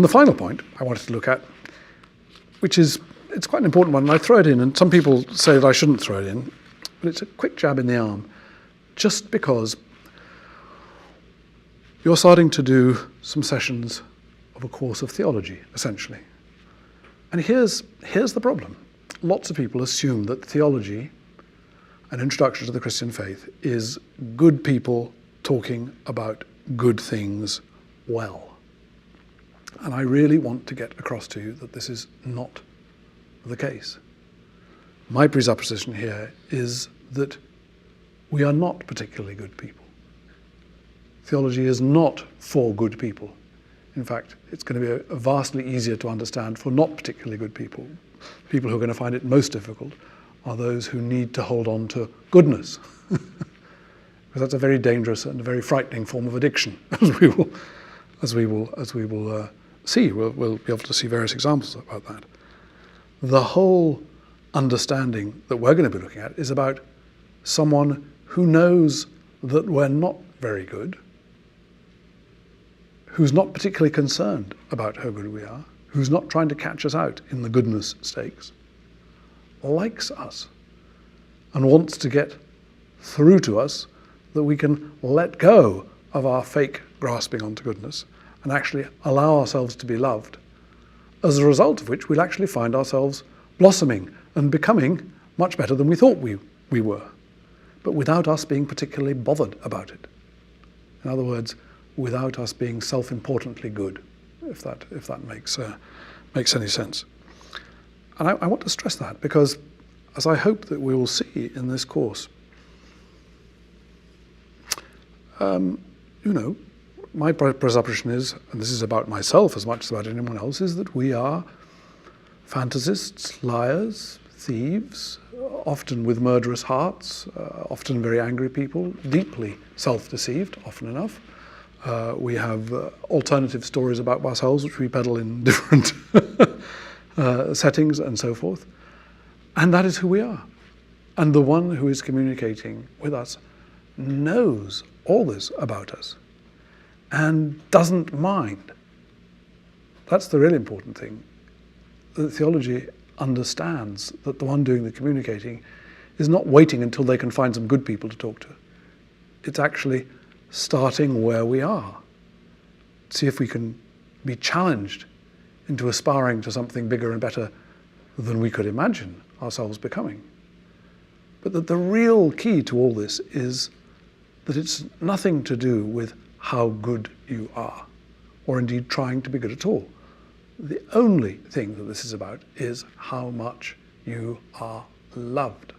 And the final point I wanted to look at, which is, it's quite an important one, and I throw it in, and some people say that I shouldn't throw it in, but it's a quick jab in the arm, just because you're starting to do some sessions of a course of theology, essentially. And here's the problem. Lots of people assume that theology, an introduction to the Christian faith, is good people talking about good things well. And I really want to get across to you that this is not the case. My presupposition here is that we are not particularly good people. Theology is not for good people. In fact, it's going to be vastly easier to understand for not particularly good people. People who are going to find it most difficult are those who need to hold on to goodness. Because that's a very dangerous and a very frightening form of addiction, as we will see. We'll be able to see various examples about that. The whole understanding that we're going to be looking at is about someone who knows that we're not very good, who's not particularly concerned about how good we are, who's not trying to catch us out in the goodness stakes, likes us and wants to get through to us that we can let go of our fake grasping onto goodness and actually allow ourselves to be loved, as a result of which we'll actually find ourselves blossoming and becoming much better than we thought we were, but without us being particularly bothered about it. In other words, without us being self-importantly good, if that makes any sense. And I want to stress that because, as I hope that we will see in this course, my presupposition is, and this is about myself as much as about anyone else, is that we are fantasists, liars, thieves, often with murderous hearts, often very angry people, deeply self-deceived, often enough. We have alternative stories about ourselves which we peddle in different settings and so forth. And that is who we are. And the one who is communicating with us knows all this about us and doesn't mind. That's the really important thing. The theology understands that the one doing the communicating is not waiting until they can find some good people to talk to. It's actually starting where we are. See if we can be challenged into aspiring to something bigger and better than we could imagine ourselves becoming. But that the real key to all this is that it's nothing to do with how good you are, or indeed trying to be good at all. The only thing that this is about is how much you are loved.